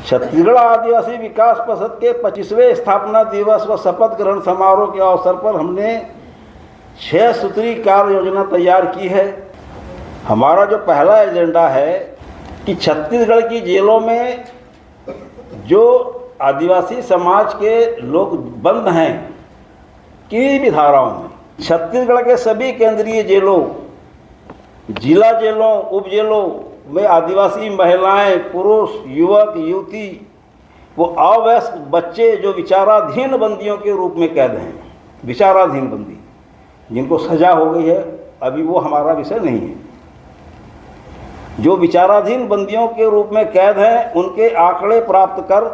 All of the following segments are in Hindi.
छत्तीसगढ़ आदिवासी विकास परिषद के 25वें स्थापना दिवस व शपथ ग्रहण समारोह के अवसर पर हमने 6 सूत्री कार्य योजना तैयार की है। हमारा जो पहला एजेंडा है कि छत्तीसगढ़ की जेलों में जो आदिवासी समाज के लोग बंद हैं किसी भी धाराओं में, छत्तीसगढ़ के सभी केंद्रीय जेलों, जिला जेलों, उप जेलों में आदिवासी महिलाएं, पुरुष, युवक, युवती, वो अवयस्क बच्चे जो विचाराधीन बंदियों के रूप में कैद हैं, विचाराधीन बंदी जिनको सजा हो गई है, अभी वो हमारा विषय नहीं है। जो विचाराधीन बंदियों के रूप में कैद हैं उनके आंकड़े प्राप्त कर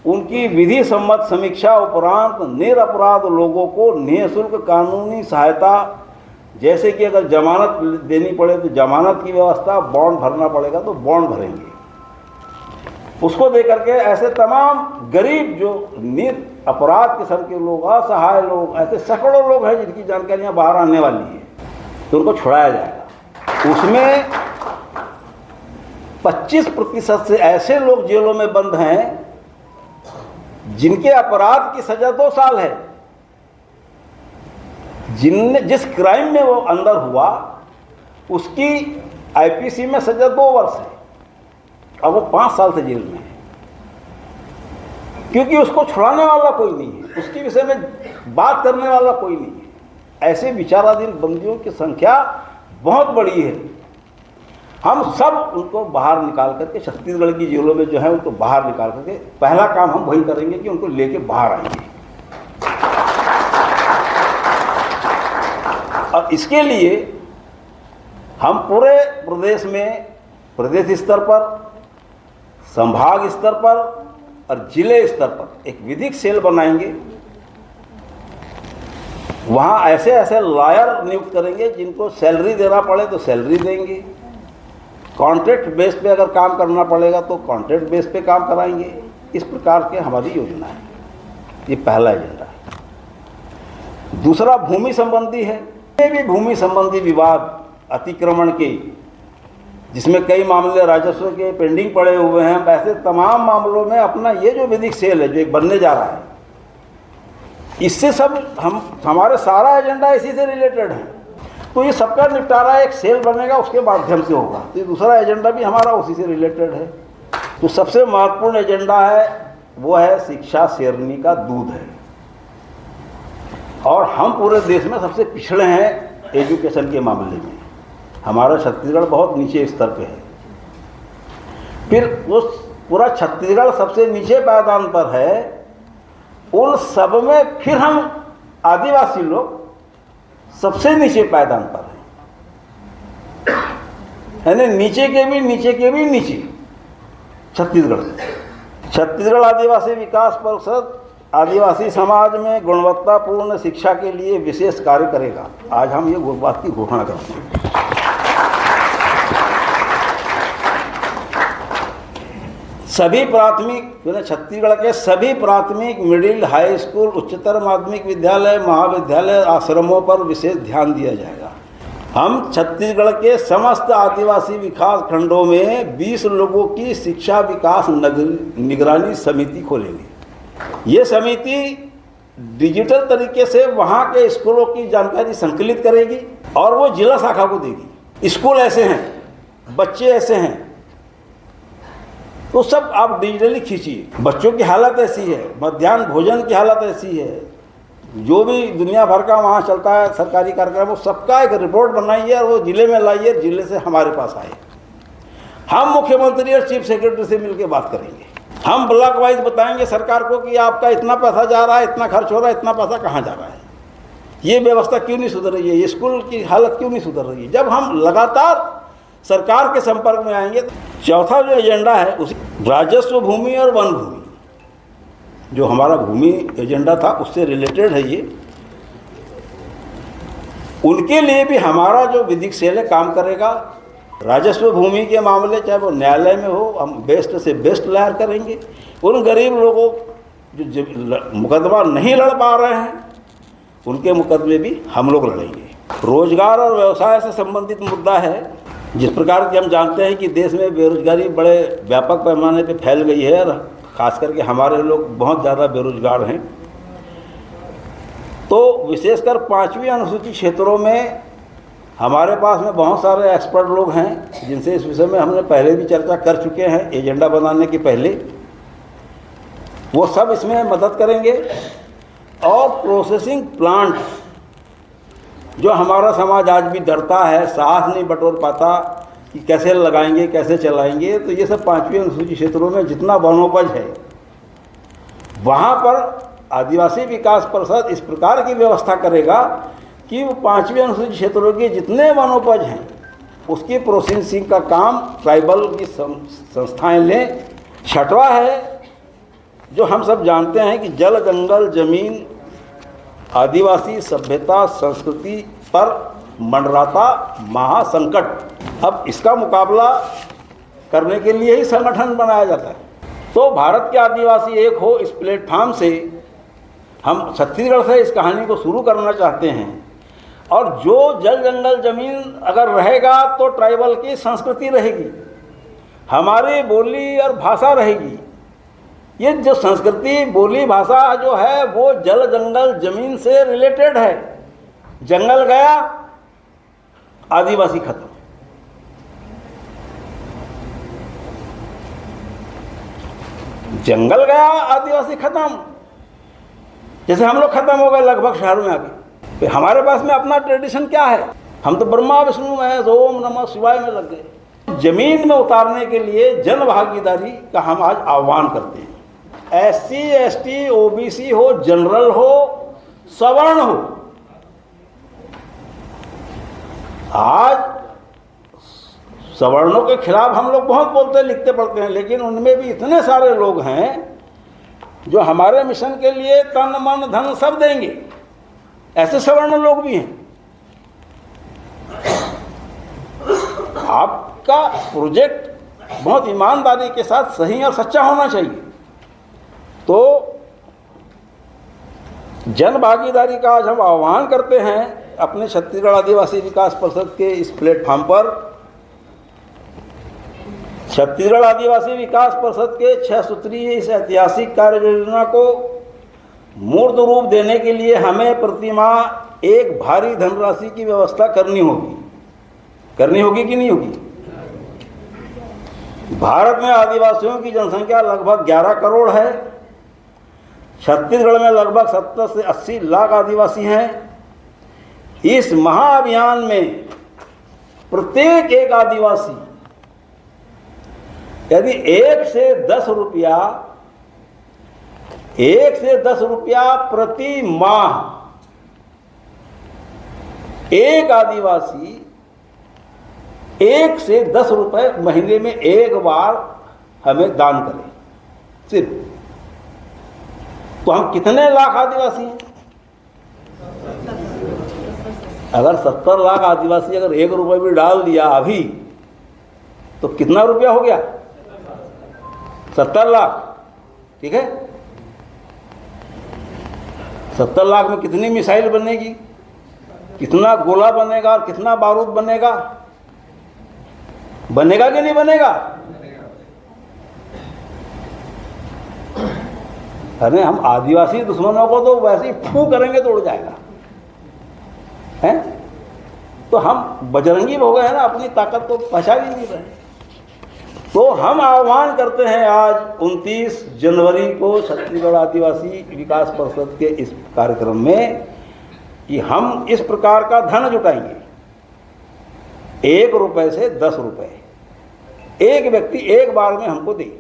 उनकी विधि सम्मत समीक्षा उपरांत निरपराध लोगों को निःशुल्क कानूनी सहायता, जैसे कि अगर जमानत देनी पड़े तो जमानत की व्यवस्था, बॉन्ड भरना पड़ेगा तो बॉन्ड भरेंगे, उसको दे करके ऐसे तमाम गरीब जो नित अपराध किस्म के लोग, असहाय लोग, ऐसे सैकड़ों लोग हैं जिनकी जानकारियां बाहर आने वाली है, तो उनको छुड़ाया जाएगा। उसमें 25% से ऐसे लोग जेलों में बंद हैं जिनके अपराध की सजा 2 साल है, जिस क्राइम में वो अंदर हुआ उसकी आईपीसी में सजा 2 वर्ष है और वो 5 साल से जेल में है, क्योंकि उसको छुड़ाने वाला कोई नहीं है, उसके विषय में बात करने वाला कोई नहीं है। ऐसे विचाराधीन बंदियों की संख्या बहुत बड़ी है। हम सब उनको बाहर निकाल करके, छत्तीसगढ़ की जेलों में जो है उनको बाहर निकाल करके, पहला काम हम वही करेंगे कि उनको लेके बाहर आएंगे। और इसके लिए हम पूरे प्रदेश में, प्रदेश स्तर पर, संभाग स्तर पर और जिले स्तर पर एक विधिक सेल बनाएंगे। वहाँ ऐसे ऐसे लॉयर नियुक्त करेंगे जिनको सैलरी देना पड़े तो सैलरी देंगे, कॉन्ट्रैक्ट बेस पे अगर काम करना पड़ेगा तो कॉन्ट्रैक्ट बेस पे काम कराएंगे। इस प्रकार के हमारी योजना है। ये पहला एजेंडा है। दूसरा भूमि संबंधी है। ये भी भूमि संबंधी विवाद, अतिक्रमण के, जिसमें कई मामले राजस्व के पेंडिंग पड़े हुए हैं, ऐसे तमाम मामलों में अपना ये जो विधिक सेल है जो एक बनने जा रहा है, इससे सब हमारे सारा एजेंडा इसी से रिलेटेड है। तो ये सबका निपटारा एक सेल बनेगा, उसके माध्यम से होगा। तो ये दूसरा एजेंडा भी हमारा उसी से रिलेटेड है। तो सबसे महत्वपूर्ण एजेंडा है वो है शिक्षा शेरनी का दूध है। और हम पूरे देश में सबसे पिछड़े हैं एजुकेशन के मामले में। हमारा छत्तीसगढ़ बहुत नीचे स्तर पे है। फिर उस पूरा छत्तीसगढ़ सबसे नीचे पायदान पर है, उन सब में फिर हम आदिवासी लोग सबसे नीचे पायदान पर है, यानी नीचे के भी नीचे छत्तीसगढ़ आदिवासी विकास परिषद आदिवासी समाज में गुणवत्तापूर्ण शिक्षा के लिए विशेष कार्य करेगा। आज हम ये बात की घोषणा करते हैं। सभी प्राथमिक, छत्तीसगढ़ के सभी प्राथमिक, मिडिल, हाई स्कूल, उच्चतर माध्यमिक विद्यालय, महाविद्यालय, आश्रमों पर विशेष ध्यान दिया जाएगा। हम छत्तीसगढ़ के समस्त आदिवासी विकास खंडों में 20 लोगों की शिक्षा विकास निगरानी समिति खोलेंगे। ये समिति डिजिटल तरीके से वहाँ के स्कूलों की जानकारी संकलित करेगी और वो जिला शाखा को देगी। स्कूल ऐसे हैं, बच्चे ऐसे हैं, तो सब आप डिजिटली खींचिए। बच्चों की हालत ऐसी है, मध्याह्न भोजन की हालत ऐसी है, जो भी दुनिया भर का वहाँ चलता है सरकारी कार्यक्रम, वो सबका एक रिपोर्ट बनाइए और वो जिले में लाइए, जिले से हमारे पास आए। हम मुख्यमंत्री और चीफ सेक्रेटरी से मिलकर बात करेंगे। हम ब्लॉक वाइज बताएंगे सरकार को कि आपका इतना पैसा जा रहा है, इतना खर्च हो रहा है, इतना पैसा कहाँ जा रहा है, ये व्यवस्था क्यों नहीं सुधर रही है, ये स्कूल की हालत क्यों नहीं सुधर रही है। जब हम लगातार सरकार के संपर्क में आएंगे। चौथा जो एजेंडा है उस राजस्व भूमि और वन भूमि, जो हमारा भूमि एजेंडा था उससे रिलेटेड है ये। उनके लिए भी हमारा जो विधिक सेल है काम करेगा। राजस्व भूमि के मामले चाहे वो न्यायालय में हो, हम बेस्ट से बेस्ट लहर करेंगे। उन गरीब लोगों जो मुकदमा नहीं लड़ पा रहे हैं उनके मुकदमे भी हम लोग लड़ेंगे। रोजगार और व्यवसाय से संबंधित मुद्दा है। जिस प्रकार की हम जानते हैं कि देश में बेरोजगारी बड़े व्यापक पैमाने पे फैल गई है और ख़ास करके हमारे लोग बहुत ज़्यादा बेरोजगार हैं, तो विशेषकर 5वीं अनुसूची क्षेत्रों में हमारे पास में बहुत सारे एक्सपर्ट लोग हैं जिनसे इस विषय में हमने पहले भी चर्चा कर चुके हैं एजेंडा बनाने के पहले। वो सब इसमें मदद करेंगे। और प्रोसेसिंग प्लांट जो हमारा समाज आज भी डरता है, साहस नहीं बटोर पाता कि कैसे लगाएंगे कैसे चलाएंगे, तो ये सब 5वीं अनुसूची क्षेत्रों में जितना वनोपज है वहाँ पर आदिवासी विकास परिषद इस प्रकार की व्यवस्था करेगा कि वो 5वीं अनुसूची क्षेत्रों के जितने वनोपज हैं उसकी प्रोसेसिंग का काम ट्राइबल की संस्थाएं लें। 6वां है जो हम सब जानते हैं कि जल जंगल जमीन आदिवासी सभ्यता संस्कृति पर मंडराता महासंकट। अब इसका मुकाबला करने के लिए ही संगठन बनाया जाता है। तो भारत के आदिवासी एक हो, इस प्लेटफॉर्म से हम छत्तीसगढ़ से इस कहानी को शुरू करना चाहते हैं। और जो जल जंगल जमीन अगर रहेगा तो ट्राइबल की संस्कृति रहेगी, हमारी बोली और भाषा रहेगी। ये जो संस्कृति बोली भाषा जो है वो जल जंगल जमीन से रिलेटेड है। जंगल गया आदिवासी खत्म। जंगल गया आदिवासी खत्म। जैसे हम लोग खत्म हो गए लगभग शहर में आके। तो हमारे पास में अपना ट्रेडिशन क्या है? हम तो ब्रह्मा विष्णु महेश ओम नमः शिवाय में लग गए। जमीन में उतारने के लिए जन भागीदारी का हम आज आह्वान करते हैं। SC ST OBC हो, जनरल हो, सवर्ण हो, आज सवर्णों के खिलाफ हम लोग बहुत बोलते लिखते पढ़ते हैं, लेकिन उनमें भी इतने सारे लोग हैं जो हमारे मिशन के लिए तन मन धन सब देंगे। ऐसे सवर्ण लोग भी हैं। आपका प्रोजेक्ट बहुत ईमानदारी के साथ सही और सच्चा होना चाहिए। तो जन भागीदारी का आज हम आह्वान करते हैं अपने छत्तीसगढ़ आदिवासी विकास परिषद के इस प्लेटफॉर्म पर। छत्तीसगढ़ आदिवासी विकास परिषद के 6 सूत्रीय इस ऐतिहासिक कार्य योजना को मूर्त रूप देने के लिए हमें प्रतिमाह एक भारी धनराशि की व्यवस्था करनी होगी कि नहीं होगी? भारत में आदिवासियों की जनसंख्या लगभग 11 करोड़ है। छत्तीसगढ़ में लगभग 70 से 80 लाख आदिवासी हैं। इस महाअभियान में प्रत्येक एक आदिवासी यदि 1 से 10 रुपया प्रति माह एक आदिवासी 1 से 10 रुपए महीने में एक बार हमें दान करे सिर्फ, तो हम कितने लाख आदिवासी हैं? अगर 70 लाख आदिवासी अगर 1 रुपये भी डाल दिया अभी तो कितना रुपया हो गया? 70 लाख। ठीक है, 70 लाख में कितनी मिसाइल बनेगी, कितना गोला बनेगा और कितना बारूद बनेगा? बनेगा कि नहीं बनेगा? अरे हम आदिवासी दुश्मनों को तो वैसे ही फू करेंगे तो उड़ जाएगा हैं। तो हम बजरंगी हो गए हैं ना, अपनी ताकत को पहचान ही नहीं रहे। तो हम आह्वान करते हैं आज 29 जनवरी को छत्तीसगढ़ आदिवासी विकास परिषद के इस कार्यक्रम में कि हम इस प्रकार का धन जुटाएंगे। 1 रुपए से 10 रुपए एक व्यक्ति एक बार में हमको दे।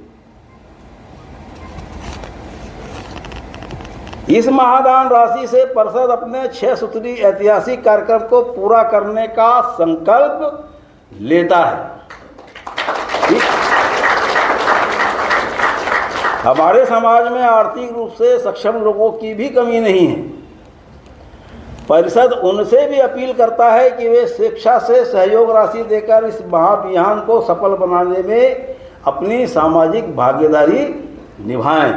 इस महादान राशि से परिषद अपने 6 सूत्री ऐतिहासिक कार्यक्रम को पूरा करने का संकल्प लेता है। हमारे समाज में आर्थिक रूप से सक्षम लोगों की भी कमी नहीं है। परिषद उनसे भी अपील करता है कि वे शिक्षा से सहयोग राशि देकर इस महाअभियान को सफल बनाने में अपनी सामाजिक भागीदारी निभाएं।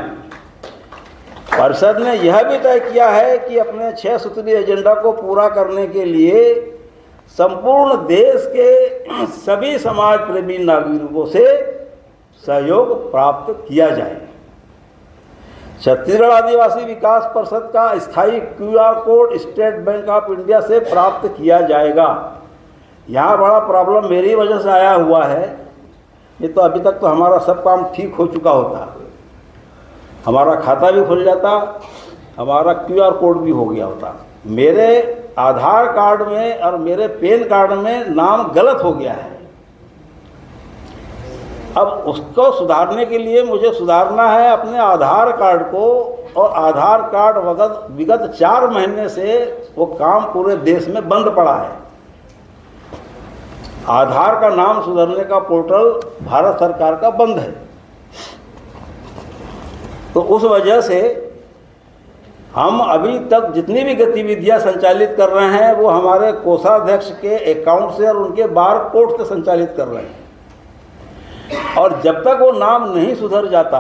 परिषद ने यह भी तय किया है कि अपने 6 सूत्री एजेंडा को पूरा करने के लिए संपूर्ण देश के सभी समाज प्रेमी नागरिकों से सहयोग प्राप्त किया जाए। छत्तीसगढ़ आदिवासी विकास परिषद का स्थायी QR code state bank of India से प्राप्त किया जाएगा। यहाँ बड़ा प्रॉब्लम मेरी वजह से आया हुआ है, ये तो अभी तक तो हमारा सब काम ठीक हो चुका होता, हमारा खाता भी खुल जाता, हमारा QR कोड भी हो गया होता। मेरे आधार कार्ड में और मेरे पैन कार्ड में नाम गलत हो गया है। अब उसको सुधारने के लिए मुझे सुधारना है अपने आधार कार्ड को, और आधार कार्ड विगत 4 महीने से वो काम पूरे देश में बंद पड़ा है। आधार का नाम सुधारने का पोर्टल भारत सरकार का बंद है, तो उस वजह से हम अभी तक जितनी भी गतिविधियां संचालित कर रहे हैं वो हमारे कोषाध्यक्ष के अकाउंट से और उनके बार कोड से संचालित कर रहे हैं। और जब तक वो नाम नहीं सुधर जाता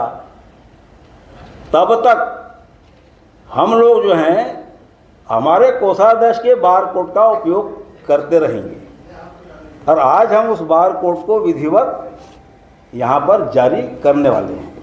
तब तक हम लोग जो हैं हमारे कोषाध्यक्ष के बार कोड का उपयोग करते रहेंगे। और आज हम उस बार कोड को विधिवत यहाँ पर जारी करने वाले हैं।